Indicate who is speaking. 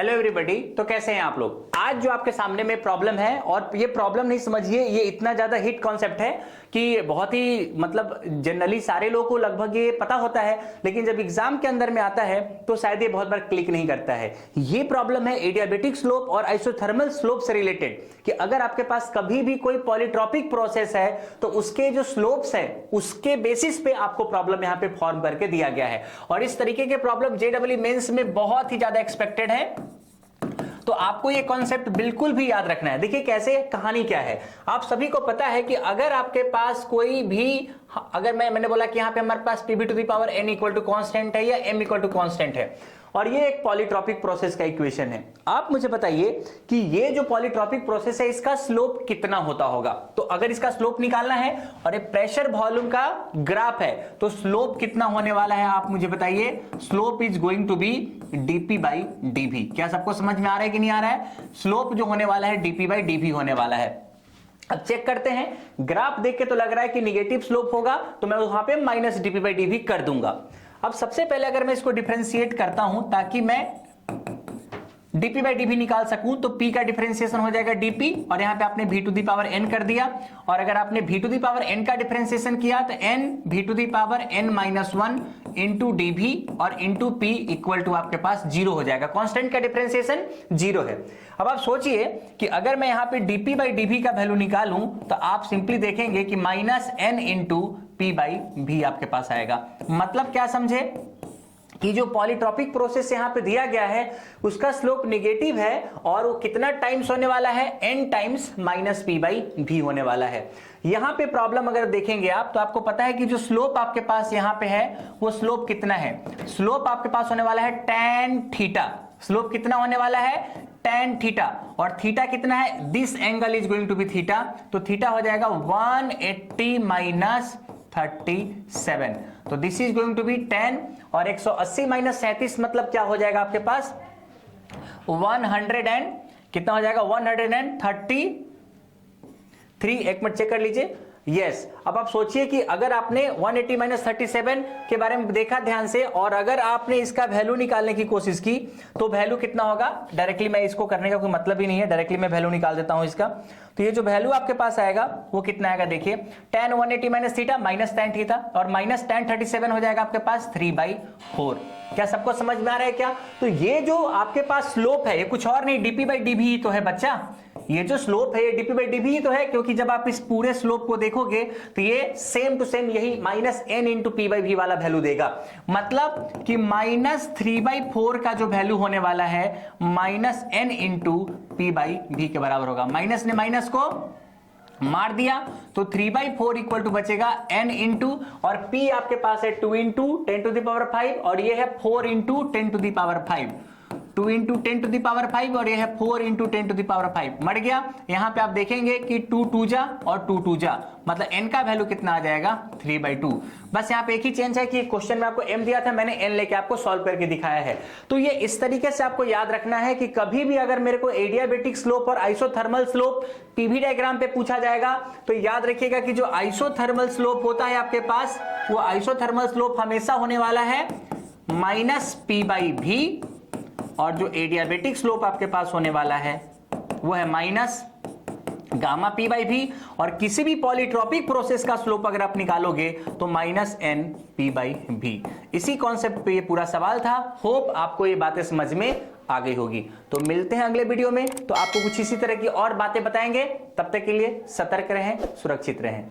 Speaker 1: Hello everybody. तो कैसे हैं आप लोग? आज जो आपके सामने में प्रॉब्लम है, और ये प्रॉब्लम नहीं समझिए, ये इतना ज्यादा हिट कॉन्सेप्ट है कि बहुत ही मतलब जनरली सारे लोगों को लगभग ये पता होता है, लेकिन जब एग्जाम के अंदर में आता है तो शायद ये बहुत बार क्लिक नहीं करता है। ये प्रॉब्लम है एडियाबेटिक स्लोप और आइसोथर्मल स्लोप से रिलेटेड, कि अगर आपके पास कभी भी कोई पॉलीट्रॉपिक प्रोसेस है तो उसके जो स्लोप्स है उसके बेसिस पे आपको प्रॉब्लम यहां पे फॉर्म करके दिया गया है। और इस तरीके के प्रॉब्लम जेईई मेंस में बहुत ही ज्यादा एक्सपेक्टेड है, तो आपको ये कॉन्सेप्ट बिल्कुल भी याद रखना है। देखिए कैसे, कहानी क्या है, आप सभी को पता है कि अगर आपके पास कोई भी, अगर मैंने बोला कि यहां पे हमारे पास PV to the power n equal to constant है या m इक्वल टू कांस्टेंट है, और ये एक पॉलीट्रॉपिक प्रोसेस का इक्वेशन है। आप मुझे बताइए कि ये जो पॉलीट्रॉपिक प्रोसेस है इसका स्लोप कितना होता होगा। तो अगर इसका स्लोप निकालना है और एक प्रेशर वॉल्यूम का ग्राफ है तो स्लोप कितना होने वाला है, आप मुझे बताइए। Slope is going to be dp by dv। क्या सबको समझ में आ रहा है कि नहीं आ रहा है? स्लोप जो होने वाला है dp बाई dv होने वाला है। अब चेक करते हैं, ग्राफ देख के तो लग रहा है कि निगेटिव स्लोप होगा, तो मैं वहां पे माइनस dp बाई dv कर दूंगा। अब सबसे पहले अगर मैं इसको डिफरेंशिएट करता हूं ताकि मैं dp बाई dv निकाल सकूं, तो p का डिफरेंशिएशन हो जाएगा dp, और यहां पे आपने v to the power n कर दिया, और अगर आपने v to the power n का डिफरेंशिएशन किया तो n v to the power n minus 1 into dv और इंटू p इक्वल टू आपके पास 0 हो जाएगा। कांस्टेंट का डिफरेंशिएशन 0 है। अब आप सोचिए कि अगर मैं यहां पे dp बाई dv का वैल्यू निकालूं तो आप सिंपली देखेंगे कि minus n into p by v आपके पास आएगा। मतलब क्या समझे कि जो पॉलीट्रॉपिक प्रोसेस यहां पे दिया गया है उसका स्लोप नेगेटिव है, और वो कितना टाइम्स होने वाला है, n times minus p by v होने वाला है। यहां पे प्रॉब्लम अगर देखेंगे आप तो आपको पता है कि जो स्लोप आपके पास यहां पे है वो स्लोप कितना है। स्लोप आपके पास होने वाला है tan थीटा। स्लोप कितना होने वाला है? tan theta. और थीटा कितना है? This angle is going to be theta, तो थीटा हो जाएगा 180 माइनस 37। तो this is going to be 10, और 180 माइनस 37 मतलब क्या हो जाएगा आपके पास? 100 एंड कितना हो जाएगा? 133। एक मिनट चेक कर लीजिए। यस। अब आप सोचिए कि अगर आपने 180 माइनस 37 के बारे में देखा ध्यान से, और अगर आपने इसका वैल्यू निकालने की कोशिश की तो वैल्यू कितना होगा? डायरेक्टली मैं इसको करने का कोई मतलब ही नहीं है, डायरेक्टली मैं वैल्यू निकाल देता हूं इसका। तो ये जो वैल्यू आपके पास आएगा वो कितना आएगा? देखिए tan 180 minus theta minus tan theta, और माइनस tan 37 हो जाएगा आपके पास 3/4। क्या सबको समझ में आ रहा है क्या? तो ये जो आपके पास स्लोप है ये कुछ और नहीं, dp बाई dv ही तो है बच्चा। ये जो स्लोप है ये dp बाई dv ही तो है, क्योंकि जब आप इस पूरे स्लोप को देखोगे तो ये सेम टू सेम यही minus n into p by v वाला वैल्यू देगा। मतलब कि माइनस 3/4 का जो वैल्यू होने वाला है minus n into p by v के बराबर होगा। माइनस ने माइनस को मार दिया तो 3/4 इक्वल टू बचेगा n इंटू, और p आपके पास है 2 इंटू 10 टू द पावर 5, और ये है 4 into 10 to the power 5। 2 into 10 to the power 5, और ये है 4 इंटू 10 टू द पावर 5। मर गया। यहां पे आप देखेंगे कि 2 2 जा और 2 2 जा, मतलब n का वैल्यू कितना आ जाएगा? 3/2। बस यहां पे एक ही चेंज है कि क्वेश्चन में आपको m दिया था, मैंने n लेके आपको सॉल्व करके दिखाया है। तो ये इस तरीके से आपको याद रखना है कि कभी भी अगर मेरे को एडियाबेटिक स्लोप और आइसोथर्मल स्लोप पीवी डायग्राम पे पूछा जाएगा तो याद रखिएगा कि जो आइसोथर्मल स्लोप होता है आपके पास, वो आइसोथर्मल स्लोप हमेशा होने वाला है माइनस p बाई v, और जो एडियाबेटिक स्लोप आपके पास होने वाला है वो है minus gamma p by v, और किसी भी पॉलीट्रॉपिक प्रोसेस का स्लोप अगर आप निकालोगे तो minus n p by v। इसी कॉन्सेप्ट पे ये पूरा सवाल था। होप आपको ये बातें समझ में आ गई होगी। तो मिलते हैं अगले वीडियो में, तो आपको कुछ इसी तरह की और बातें बताएंगे। तब तक के लिए सतर्क रहें, सुरक्षित रहें।